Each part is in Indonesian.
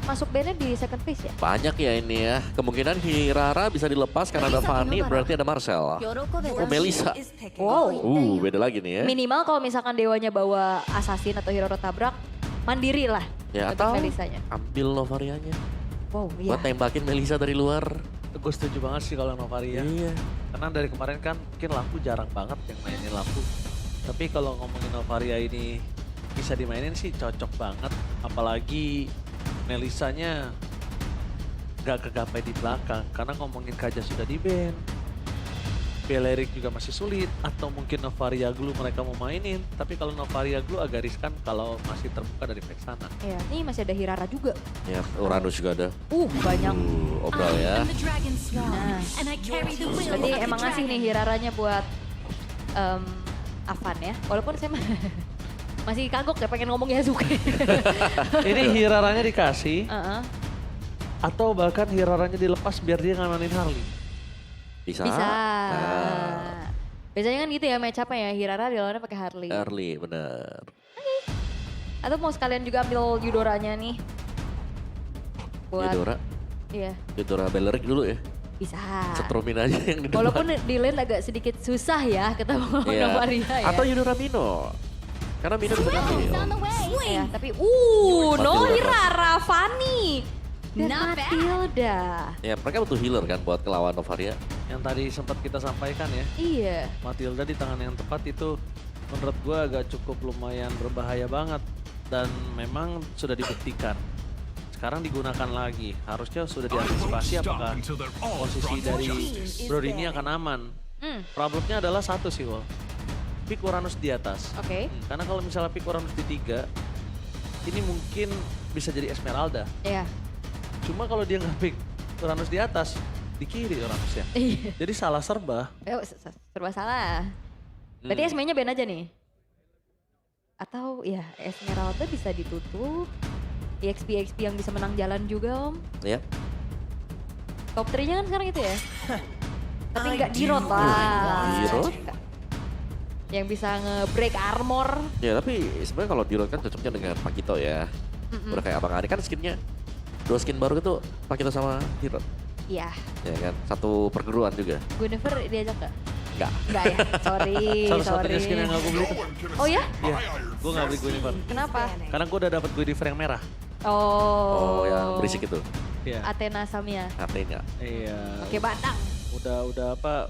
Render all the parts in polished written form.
masuk bandnya di second phase ya? Banyak ya ini ya. Kemungkinan Hirara bisa dilepas karena ada Fanny, berarti ada Marcel. Oh, Melissa. Wow. Beda lagi nih ya. Minimal kalau misalkan Dewanya bawa Assassin atau hero tabrak, mandiri lah Ya, untuk atau Melissanya. ambil Novarianya. Wow, iya. Buat tembakin Melissa dari luar. Gue setuju banget sih kalau Novaria. Iya. Karena dari kemarin kan mungkin lampu jarang banget yang mainin lampu. Tapi kalau ngomongin Novaria ini bisa dimainin sih cocok banget. Apalagi Melissanya gak kegapai di belakang. Karena ngomongin Kaja sudah di-ban. Belerik juga masih sulit. Atau mungkin Novaria Glue mereka mau mainin. Tapi kalau Novaria Glue agak riskan kalau masih terbuka dari back sana. Iya, ini masih ada Hirara juga. Ya, Uranus juga ada. Banyak. Obral ya. Nah, berarti emang ngasih nih Hiraranya buat Avan ya. Walaupun saya masih kagok ya pengen ngomong Yasuke. Ini Hiraranya dikasih. Heeh. Atau bahkan Hiraranya dilepas biar dia ngamanin Harley. Bisa. Bisa. Nah, Biasanya kan gitu ya match up ya, Hirara dilawannya pakai Harley. early, bener. Atau mau sekalian juga ambil Yudoranya nih. Buat, Yudora. Iya, Yudora Belerik dulu ya. bisa. Setrumin aja yang di depan. Walaupun di lane agak sedikit susah ya ketemu Iya. Novaria ya. Atau Yudora Mino. Karena Mino bisa ngambil. Ya, tapi Matilda. no Hirara, Fanny. Dan Matilda. Ya, mereka butuh healer kan buat kelawan Novaria. Yang tadi sempat kita sampaikan ya. Iya. Matilda di tangan yang tepat itu menurut gue agak cukup lumayan berbahaya banget. Dan memang sudah dibuktikan. Sekarang digunakan lagi. Harusnya sudah diantisipasi apakah posisi dari Brody ini akan aman. Problemnya adalah satu sih, Wol. Pick Uranus di atas. Oke. Karena kalau misalnya pick Uranus di 3, ini mungkin bisa jadi Esmeralda. Iya. Cuma kalau dia nggak pick Uranus di atas, di kiri Uranusnya. Iya. Jadi salah serba. Serba salah. Berarti SME-nya ban aja nih? Atau ya Esmeralda bisa ditutup. EXP yang bisa menang jalan juga om. Ya. Top 3-nya kan sekarang itu ya? Tapi nggak di-road lah. Di-road? Yang bisa nge-break armor. Ya, tapi sebenarnya kalau di road kan cocoknya dengan Pakito ya. Udah kayak Abang Ari kan skinnya. 2 skin baru itu Pakito sama Hirot. Iya. Ya kan, satu perguruan juga. Guinevere diajak nggak? Enggak. Nggak ya? Sorry. Satu-satunya skin yang gak gue beli tuh. Oh ya? Iya, gue gak beli Guinevere. Kenapa? Karena gue udah dapet Guinevere yang merah. Oh, yang berisik itu. Iya. Athena Samia. Katanya. Iya. Oke, batang. Udah apa?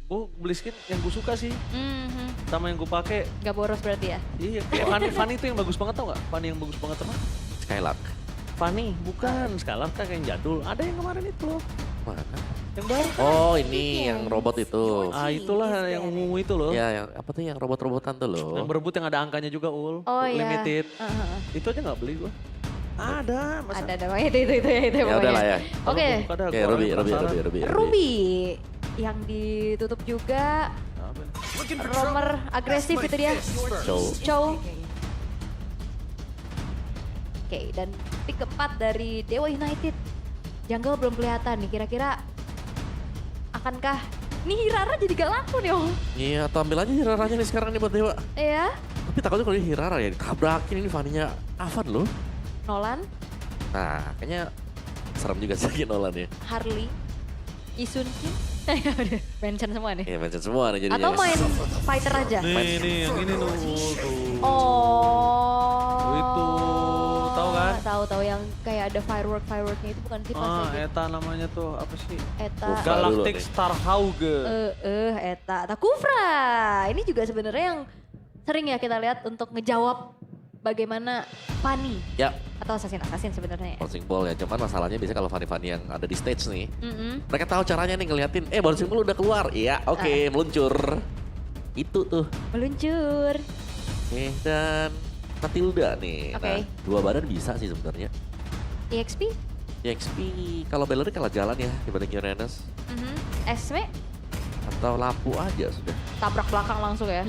Gue beli skin yang gue suka sih. Sama yang gue pakai. Nggak boros berarti ya? Iya, kayak Fanny itu yang bagus banget tau gak? Fanny yang bagus banget apa? Skylark. Fanny, bukan. Sekarang kan yang jadul. Ada yang kemarin itu loh. Mana? Yang baru. Oh, ini yang robot itu. Ah, itulah yang ungu itu loh. Ya, yang apa tuh yang robot-robotan tuh loh. Yang berebut yang ada angkanya juga, Ul. Oh iya. Limited. Itu aja gak beli gue. Ada, masa? Ada itu ya itu Ya pokoknya. udah lah ya. Oke. Oke, Ruby. Ruby yang ditutup juga. Romer agresif itu dia. Chow. Oke, dan pick keempat dari Dewa United. Jungle belum kelihatan nih, kira-kira akankah nih Hirara jadi gak laku nih om? Iya, atau ambil aja Hiraranya nih sekarang nih buat Dewa. Iya, Tapi takutnya kalau ini Hirara ya ditabrakin ini Fanny-nya Avan loh. Nolan, Nah, kayaknya serem juga sih Nolan ya. Harley, Isun Kim. Ya udah, mention semua nih. Iya, mention semua nih jadinya. Atau main fighter aja? Nih, yang ini tuh. Oh. Itu, tahu kan? Tahu yang kayak ada fireworknya itu bukan sih pas lagi. Eta namanya tuh apa sih? Eta. Bukan. Galactic dulu nih. Star Hauge. Eta. Takufra. Ini juga sebenarnya yang sering ya kita lihat untuk ngejawab bagaimana Fanny Ya, atau assassin sebenarnya ya. bouncing ball ya. Cuman masalahnya biasanya kalau Fanny-Fanny yang ada di stage nih, Mm-mm. mereka tahu caranya nih ngeliatin, bouncing ball udah keluar. Iya, oke, meluncur. Itu tuh. Meluncur. Oke, dan Matilda nih. Oke. Nah, 2 badan bisa sih sebenarnya. EXP. XP kalau Bellery kalah jalan ya dibanding Uranus. Esme Atau lampu aja sudah. tabrak belakang langsung ya.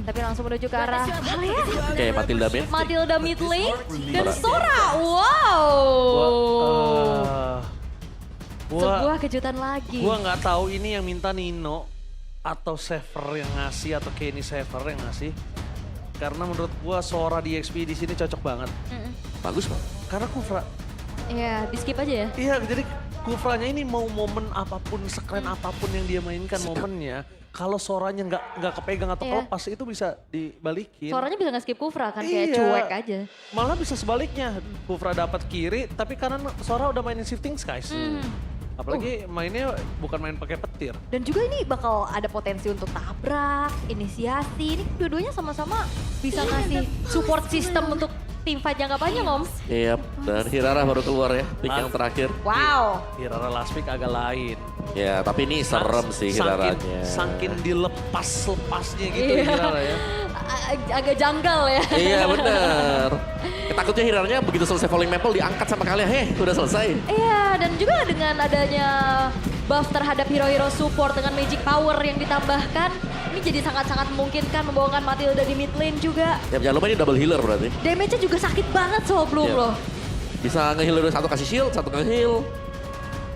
Tapi langsung menuju ke arah Halea. Oke, Matilda mid. Matilda mid lane dan Sora. Wow. Sebuah kejutan lagi. Gua nggak tahu ini yang minta Nino atau Saver yang ngasih atau Kenny Saver yang ngasih. Karena menurut gua Sora di XP di sini cocok banget. Bagus Bang. Karena Kufra, Iya, di skip aja ya. iya jadi Kufranya ini mau momen apapun, sekeren apapun yang dia mainkan momennya. Kalau Soranya nggak kepegang atau Iya. kelepas itu bisa dibalikin. Suaranya bisa nge-skip Kufra kan, kayak Iya. cuek aja. Malah bisa sebaliknya, Kufra dapat kiri, tapi karena Sora udah mainin Shifting Skies. Apalagi mainnya bukan main pakai petir. Dan juga ini bakal ada potensi untuk tabrak, inisiasi. Ini dua-duanya sama-sama bisa ngasih support system untuk tim fight jangka panjang, Om. Iya, dan Hirara baru keluar ya, pick yang terakhir. Wow. Hirara last pick agak lain. Ya, tapi ini serem sih Hiraranya. Sangkin dilepas-lepasnya gitu Iya. Hirara ya. Agak janggal ya. Iya bener. Takutnya Hiraranya begitu selesai falling maple diangkat sama kalian, udah selesai. Iya, dan juga dengan adanya buff terhadap hero-hero support dengan magic power yang ditambahkan, ini jadi sangat-sangat memungkinkan membawakan Matilda di mid lane juga. Ya jangan lupa ini double healer berarti. Damage-nya juga sakit banget soal Bloom Iya. loh. Bisa nge-heal dari satu kasih shield, satu nge-heal.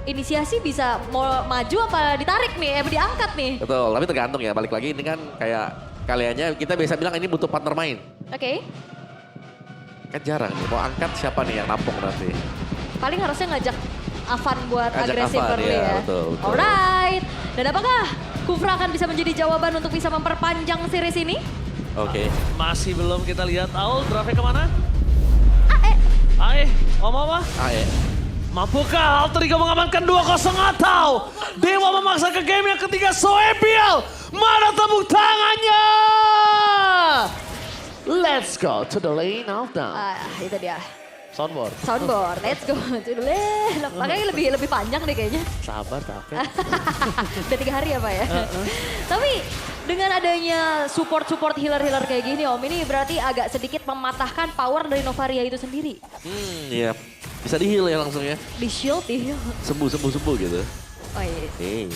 Inisiasi bisa mau maju apa ditarik nih, diangkat nih. Betul, tapi tergantung ya. Balik lagi ini kan kayak kaliannya kita biasa bilang ini butuh partner main. Oke, Kan jarang nih, mau angkat siapa nih yang nampung nanti. paling harusnya ngajak Avan buat Ngajak agresif Avan, early ya, ya. betul, betul. Alright, dan apakah Kufra akan bisa menjadi jawaban untuk bisa memperpanjang series ini? Oke. Masih belum kita lihat. Aul, draftnya kemana? AE. Ae, apa? AE. Mampukah Alter Ego mengamankan 2-0 atau Dewa memaksa ke game yang ketiga Soebiel? Mana tepuk tangannya? Let's go to the lane of down. Itu dia. Soundboard. Soundboard, let's go. Makanya lebih panjang deh kayaknya. Sabar tapi. Udah 3 hari ya Pak ya. Tapi dengan adanya support healer kayak gini Om, ini berarti agak sedikit mematahkan power dari Novaria itu sendiri. Iya. Bisa di-heal ya langsung ya. Di shield, di heal. Sembuh gitu. Oh iya. Iya.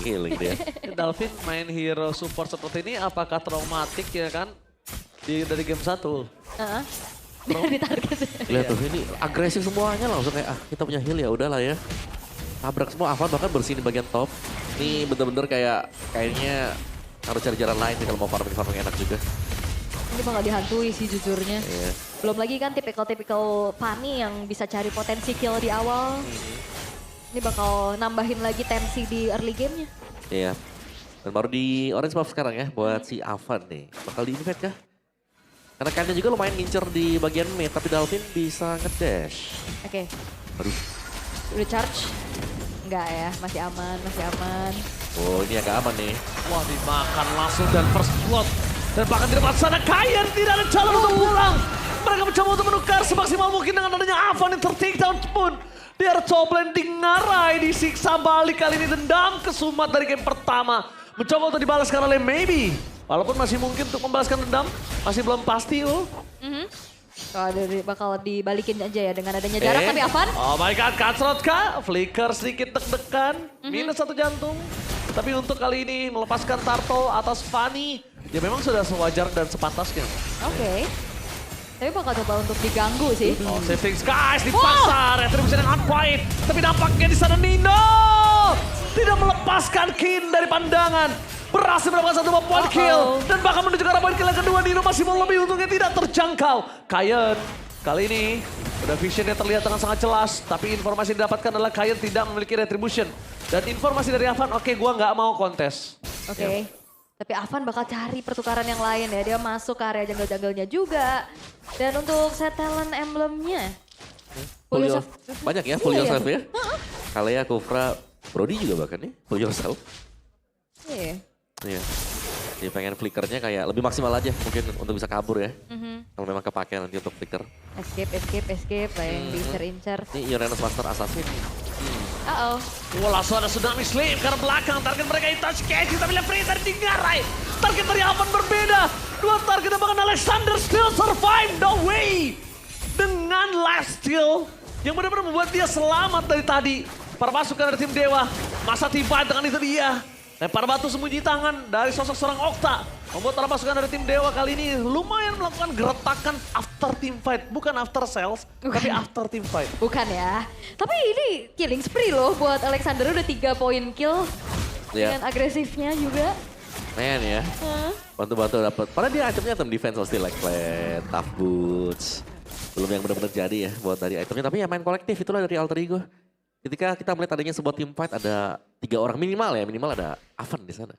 Healing dia. Dalvin main hero support seperti ini apakah traumatik ya kan? Dari game 1. Heeh. Dari target. Lihat tuh ini agresif semuanya langsung kayak kita punya heal ya udahlah ya. Tabrak semua, Avan bahkan bersihin di bagian top. Ini bener-bener kayaknya harus cari jalan lain nih kalau mau farming enak juga. Ini bakal dihantui sih jujurnya. Iya. Belum lagi kan tipikal Fanny yang bisa cari potensi kill di awal. Ini bakal nambahin lagi tensi di early gamenya. Iya. Dan baru di orange buff sekarang ya buat si Avan nih. Bakal di-invade kah? Karena kayaknya juga lumayan ngincer di bagian mid, tapi Dalvin bisa ngedash. Oke, Aduh, udah charge? Enggak ya, masih aman. oh ini agak aman nih. Wah dimakan langsung dan first blood. Dan bahkan di depan sana Kayan tidak ada jalan untuk pulang. Mereka mencoba untuk menukar semaksimal mungkin dengan adanya Avan yang ter-takedown pun. Dia top lane di ngarai, disiksa balik kali ini dendam kesumat dari game pertama. Mencoba untuk dibalaskan oleh Maybe. Walaupun masih mungkin untuk membalaskan dendam, masih belum pasti. Bakal dibalikin aja ya dengan adanya jarak tapi Avan. Oh my god, Cutthroat kah? Flicker sedikit deg-degan, minus 1 jantung. Tapi untuk kali ini melepaskan Turtle atas Fanny, ya memang sudah sewajar dan sepantasnya. Oke. Tapi bakal coba untuk diganggu sih. Oh, saving guys dipaksa, retribution yang on point. Tapi nampaknya di sana Nino tidak melepaskan Kin dari pandangan. Berhasil mendapatkan 1 point kill. Dan bahkan menuju ke arah point kill yang kedua, Nino masih mau lebih, untungnya tidak terjangkau. Kayen kali ini udah visionnya terlihat dengan sangat jelas. Tapi informasi yang didapatkan adalah Kayen tidak memiliki retribution. Dan informasi dari Avan, oke gua nggak mau kontes. Oke. Tapi Avan bakal cari pertukaran yang lain ya. Dia masuk ke area jungle-junglenya juga. Dan untuk set talent emblemnya. Full Yourself. banyak ya, full Iya, yourself iya. ya. Kalea, Kufra, Brody juga bahkan nih, full yourself. Iya. Iya. Dia pengen flickernya kayak lebih maksimal aja mungkin untuk bisa kabur ya. Kalau memang kepake nanti untuk flicker. Escape lah yang diincer-incer. Ini Uranus Master Assassin. Uh-oh. Wah langsung ada tsunami slip karena belakang target mereka itu touch catch tapi free dari Dingarai. Target dari Avan berbeda. 2 target bahkan Alexander still survive the way. Dengan last steal yang benar-benar membuat dia selamat dari tadi. Para pasukan dari tim Dewa masa tiba dengan itu dia. Lempar batu sembunyi tangan dari sosok seorang Okta. Membuat para pasukan dari tim Dewa kali ini lumayan melakukan geretakan after team fight. Bukan after sales, tapi after team fight. Bukan ya. Tapi ini killing spree loh buat Alexander udah 3 poin kill. Iya. Dengan agresifnya juga. Men ya. Bantu-bantu dapat. Padahal dia itemnya item defense pasti like plate, tough boots. Belum yang benar-benar jadi ya buat dari itemnya. Tapi ya main kolektif itulah dari Alter Ego. Ketika kita melihat adanya sebuah team fight ada 3 orang minimal ya. Minimal ada Avan di sana.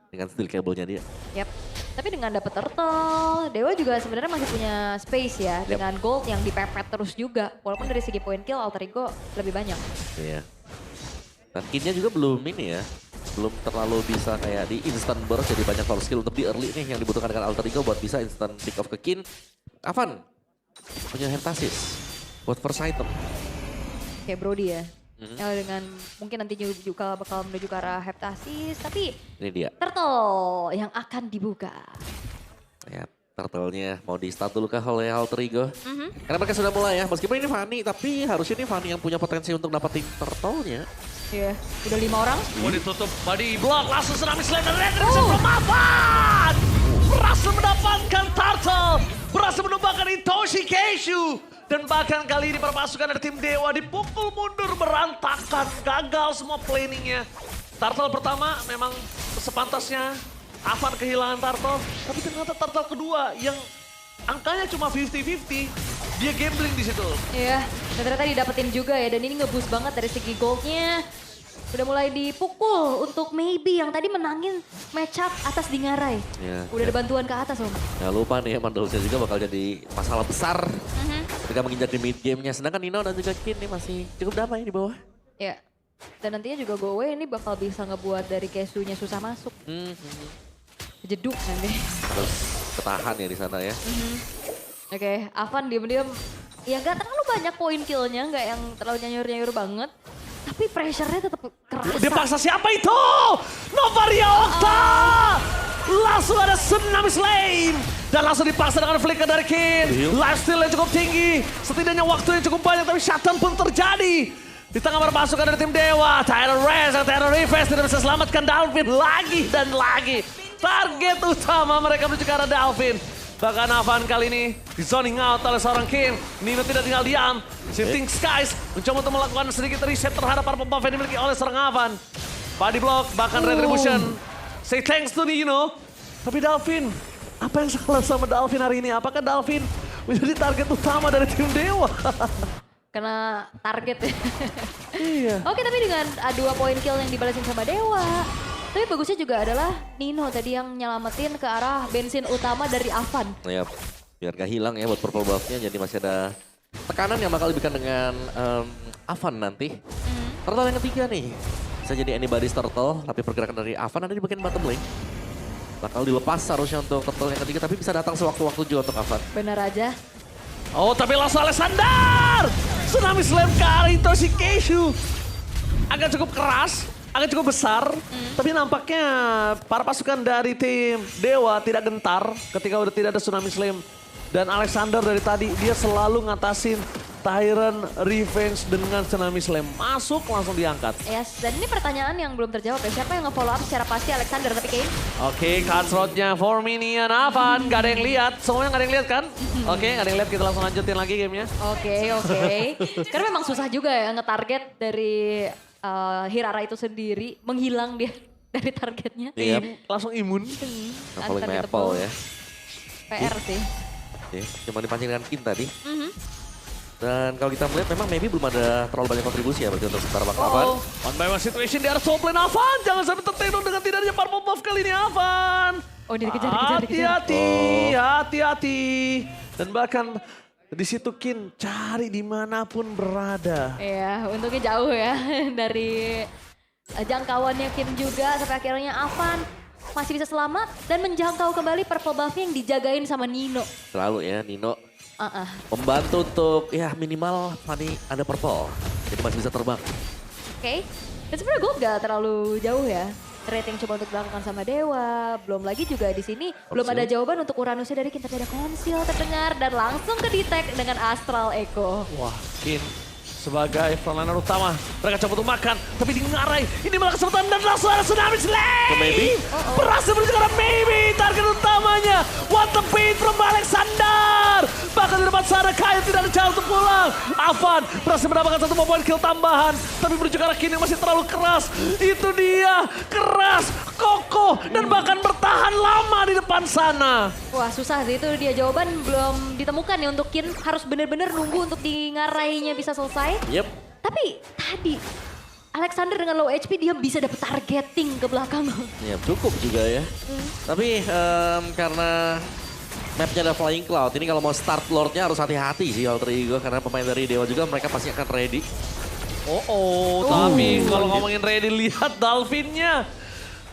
Dengan steel cable-nya dia. Yap. Tapi dengan dapat turtle, Dewa juga sebenarnya masih punya space ya. Dengan gold yang dipepet terus juga. Walaupun dari segi point kill Alter Ego lebih banyak. Iya. Dan kinnya juga belum ini ya. Belum terlalu bisa kayak di instant burst jadi banyak power skill untuk di early nih yang dibutuhkan dengan Alter Ego buat bisa instant pick off ke kin. Avan punya Heptasis buat first item. Kayak Brody ya. Dengan mungkin nanti juga bakal menuju ke arah Heptasis. Tapi Ini dia. turtle yang akan dibuka. Ya, turtle-nya mau di start dulu kah oleh Alter Ego. Karena mereka sudah mulai ya, meskipun ini Fanny, tapi harusnya ini Fanny yang punya potensi untuk dapetin turtle-nya. Iya, udah 5 orang. Mau ditutup body block, langsung tsunami slam dan retribution from Avan. Berhasil mendapatkan turtle, berhasil menumbangkan Itoshi Keishu. Dan bahkan kali ini perpasukan dari tim Dewa dipukul mundur berantakan, gagal semua planningnya. Turtle pertama memang sepantasnya Avan kehilangan turtle, tapi ternyata turtle kedua yang angkanya cuma 50-50, dia gambling di situ. Iya, dan ternyata didapetin juga ya. Dan ini nge-boost banget dari segi goldnya. Udah mulai dipukul untuk Maybe yang tadi menangin match up atas Dingarai. Ya, Udah ada bantuan ke atas Om. Jangan lupa nih, Mandalusnya juga bakal jadi masalah besar ketika menginjak di mid game-nya. Sedangkan Nino dan juga Kin ini masih cukup damai di bawah. Ya, dan nantinya juga Gowe ini bakal bisa ngebuat dari Kesunya susah masuk. Jeduk nanti. Terus ketahan ya di sana ya. Oke, Avan diam-diam ya gak terlalu banyak poin killnya, gak yang terlalu nyayur-nyayur banget. Tapi pressure-nya tetap kerasa. Dia paksa siapa itu? Novaria Octa! Langsung ada Tsunami Slam. Dan langsung dipaksa dengan flicker dari Kin. Lifesteal-nya cukup tinggi. Setidaknya waktunya cukup banyak tapi shutdown pun terjadi. Di tengah perpasukan dari tim Dewa. Tyron Rez dan Tyron Rivers tidak bisa selamatkan Dalvin lagi dan lagi. Target utama mereka menuju ke arah Dalvin. Bahkan Avan kali ini di zoning out oleh seorang Kin. Nino tidak tinggal diam. Shifting Skies mencoba untuk melakukan sedikit reset terhadap para pembuff yang dimiliki oleh seorang Avan. Body block, bahkan Retribution. Say thanks to Nino. Tapi Dalvin, apa yang salah sama Dalvin hari ini? Apakah Dalvin menjadi target utama dari tim Dewa? Kena target ya. Iya. Oke, tapi dengan 2 poin kill yang dibalasin sama Dewa. Tapi bagusnya juga adalah Nino tadi yang nyelamatin ke arah bensin utama dari Avan. Ya, biar gak hilang ya buat purple buff-nya. Jadi masih ada tekanan yang bakal diberikan dengan Avan nanti. Turtle yang ketiga nih. Bisa jadi anybody's turtle, tapi pergerakan dari Avan ada di bagian bottom lane. Bakal dilepas seharusnya untuk turtle yang ketiga, tapi bisa datang sewaktu-waktu juga untuk Avan. Benar aja. Oh, tapi langsung Alexander! Tsunami Slam ke arah Itoshi Keishu. Agak cukup keras, agak cukup besar. Tapi nampaknya para pasukan dari tim Dewa tidak gentar ketika udah tidak ada Tsunami Slam. Dan Alexander dari tadi dia selalu ngatasin Tyron Revenge dengan Tsunami Slam. Masuk langsung diangkat. Yes, dan ini pertanyaan yang belum terjawab ya. Siapa yang nge-follow up secara pasti Alexander tapi Kane? Oke, cutthroat-nya for Minion Avan. Gak ada yang lihat, semuanya gak ada yang lihat kan? Oke, gak ada yang lihat, kita langsung lanjutin lagi gamenya. Oke. Karena memang susah juga ya nge-target dari Hirara itu sendiri. Menghilang dia dari targetnya. Iya, Langsung imun. paling Antar maple ya. PR sih. Oke, cuma dipancing dengan Kin tadi. Dan kalau kita melihat memang maybe belum ada terlalu banyak kontribusi ya berarti untuk sementara bakal Avan. One by one situation di arah top lane Avan. Jangan sampai tertendung dengan tidak adanya purple buff kali ini Avan. Oh, dikejar. Hati-hati. Dan bahkan di situ Kin cari dimanapun berada. Iya, untungnya jauh ya dari jangkauannya Kim juga sampai akhirnya Avan masih bisa selamat dan menjangkau kembali purple buff yang dijagain sama Nino. Selalu ya Nino membantu untuk ya minimal Fanny ada purple. Jadi masih bisa terbang. Oke. Dan sebenarnya Gold gak terlalu jauh ya. Rating coba untuk dilakukan sama Dewa. Belum lagi juga di sini belum ada jawaban untuk Uranusnya dari Kin. Tapi ada konsil terdengar dan langsung ke detect dengan Astral Echo. Wah, Kin sebagai frontliner utama. Mereka coba untuk makan, tapi Dingarai ini malah kesempatan dan langsung ada Tsunami Slam. Maybe. Berhasil menuju ke arah Maybe, target utamanya. What the beat from Alexander. Bahkan di depan sana Kain tidak ada cara untuk pulang. Avan berhasil mendapatkan 1 poin kill tambahan. Tapi menuju ke arah Kin yang masih terlalu keras. Itu dia, keras, kokoh, dan bahkan bertahan lama di depan sana. Wah susah sih, itu dia jawaban belum ditemukan ya untuk Kin. Harus bener-bener nunggu untuk di ngarainya bisa selesai. Yep. Tapi tadi Alexander dengan low HP dia bisa dapet targeting ke belakang. Ya cukup juga ya. Tapi karena mapnya ada Flying Cloud, ini kalau mau start Lordnya harus hati-hati sih Alter Ego. Karena pemain dari Dewa juga mereka pasti akan ready. Tapi kalau ngomongin ready, lihat Dalvinnya.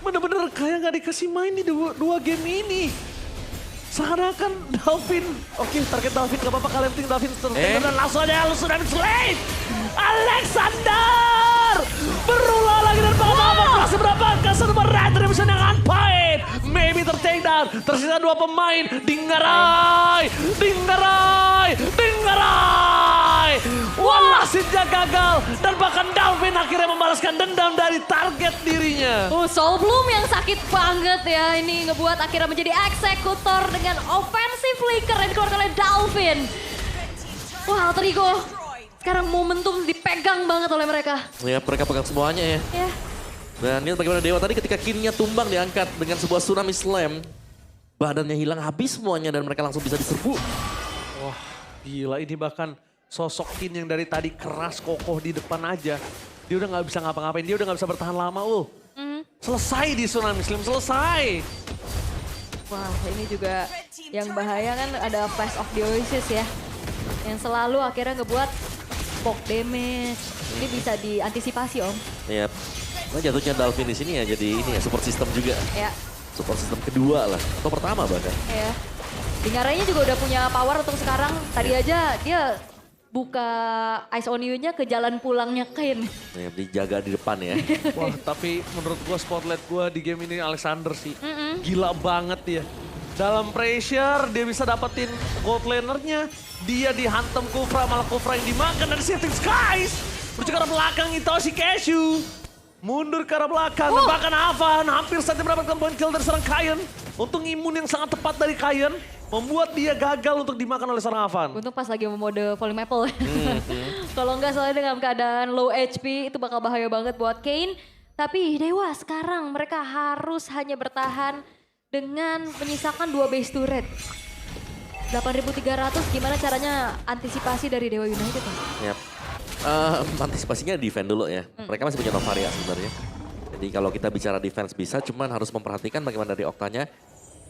Bener-bener kayak gak dikasih main di dua game ini. Seakan Dalvin, oke target Dalvin gak apa-apa, kalian penting Dalvin terus dan langsung aja lu sudah slate. Alexander berulang lagi dan Balapan masih mendapatkan 1 retribution yang unpaid. Maybe ter-take down, tersisa 2 pemain, Dinggarai. Wasitnya gagal dan bahkan Dalvin akhirnya membalaskan dendam dari target dirinya. Soul Bloom yang sakit banget ya, ini ngebuat akhirnya menjadi eksekutor dengan offensive flicker yang dikeluarkan oleh Dalvin. Wah Alter Ego, sekarang momentum dipegang banget oleh mereka. Ya mereka pegang semuanya ya. Ya. Dan lihat bagaimana Dewa tadi ketika Kinnya tumbang diangkat dengan sebuah tsunami slam. Badannya hilang habis semuanya dan mereka langsung bisa diserbu. Wah gila, ini bahkan sosok Kin yang dari tadi keras kokoh di depan aja. Dia udah gak bisa ngapa-ngapain, dia udah gak bisa bertahan lama Selesai di tsunami slam, selesai. Wah ini juga yang bahaya kan ada Flash of the Oasis ya. Yang selalu akhirnya ngebuat poke damage. Ini bisa diantisipasi Om. Iya. Nah, jatuhnya Dalvin di sini ya jadi ini ya support system juga. Ya. Support system kedua lah, atau pertama bahkan. Ya. Dingarainya juga udah punya power untuk sekarang. Tadi aja dia buka Ice on You-nya ke jalan pulangnya Kain. Ya, dijaga di depan ya. Wah tapi menurut gua spotlight gua di game ini Alexander sih. Gila banget ya. Dalam pressure dia bisa dapetin gold lanernya. Dia dihantam Kufra, malah Kufra yang dimakan dari Shifting Skies. Menuju ke arah belakang Itoshi Cashew. Mundur ke arah belakang, dan bahkan Avan hampir saja mendapatkan poin kill dari serang Kain. Untung imun yang sangat tepat dari Kain membuat dia gagal untuk dimakan oleh serang Avan. Untung pas lagi mode Falling Maple. Kalau nggak soalnya dengan keadaan low HP itu bakal bahaya banget buat Kain. Tapi Dewa sekarang mereka harus hanya bertahan dengan menyisakan 2 base turret. 8.300 gimana caranya antisipasi dari Dewa United ya? Yap. Antisipasinya defend dulu ya. Mereka masih punya Novaria sebenarnya. Jadi kalau kita bicara defense bisa, cuman harus memperhatikan bagaimana dari Oktanya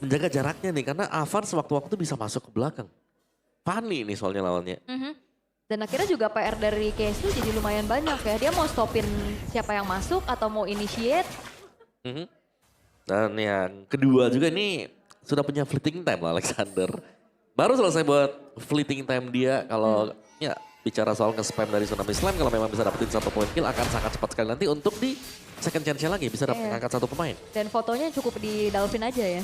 menjaga jaraknya nih. Karena Avan sewaktu-waktu bisa masuk ke belakang. Funny ini soalnya lawannya. Dan akhirnya juga PR dari Casey jadi lumayan banyak ya. Dia mau stopin siapa yang masuk atau mau initiate. Dan yang kedua juga nih sudah punya fleeting time lah Alexander. Baru selesai buat fleeting time dia kalau ya bicara soal nge-spam dari Tsunami Slam, kalau memang bisa dapetin 1 poin kill akan sangat cepat sekali nanti untuk di second chance-nya lagi bisa ngangkat 1 pemain. Dan fotonya cukup di Dalvin aja ya.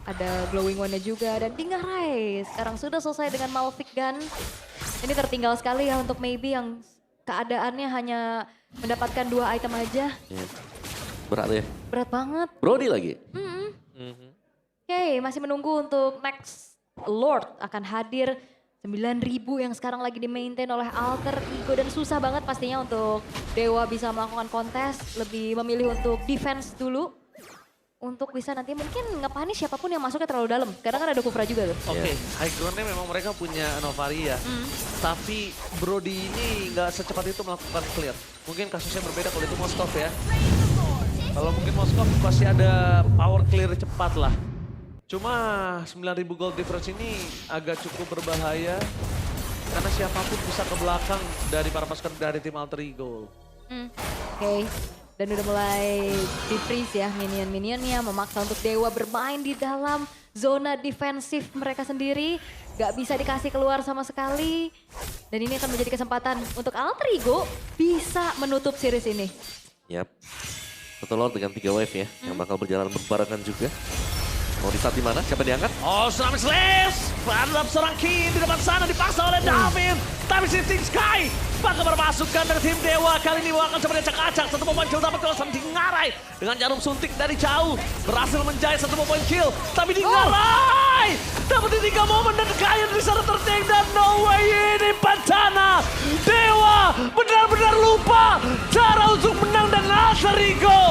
Ada glowing one-nya juga dan Dingarai sekarang sudah selesai dengan Malphite Gun. Ini tertinggal sekali ya untuk Maybe yang keadaannya hanya mendapatkan 2 item aja. Berat ya. Berat banget. Brody lagi. Oke, masih menunggu untuk next Lord akan hadir. 9.000 yang sekarang lagi di-maintain oleh Alter Ego dan susah banget pastinya untuk Dewa bisa melakukan kontes. Lebih memilih untuk defense dulu. Untuk bisa nanti mungkin nge-punish siapapun yang masuknya terlalu dalam. Karena kan ada Kufra juga tuh. Oke, high ground-nya memang mereka punya Novaria. Tapi Brody ini nggak secepat itu melakukan clear. Mungkin kasusnya berbeda kalau itu Moskov ya. Kalau mungkin Moskov pasti ada power clear cepat lah. Cuma 9.000 gold difference ini agak cukup berbahaya. Karena siapapun bisa ke belakang dari para pasukan dari tim Alter Ego. Oke. Dan udah mulai di-freeze ya minion-minionnya. Memaksa untuk Dewa bermain di dalam zona defensif mereka sendiri. Gak bisa dikasih keluar sama sekali. Dan ini akan menjadi kesempatan untuk Alter Ego bisa menutup series ini. Yap. Satu Lord dengan 3 wave ya. Yang bakal berjalan berbarengan juga. Mau di saat di mana? Siapa diangkat? Oh, Tsunami Slash! Padahal serang Kin di depan sana dipaksa oleh Dalvin. Tapi Shifting Sky bakal berpasukan dari tim Dewa. Kali ini akan seperti acak-acak. 1 poin kill dapat kawasan Dingarai. Dengan jarum suntik dari jauh. Berhasil menjahit 1 poin kill. Tapi Dingarai selesai. Dapetin 3 momen dan Kayan di sana terting dan no way ini Pacana. Dewa benar-benar lupa cara untuk menang dan Asarigo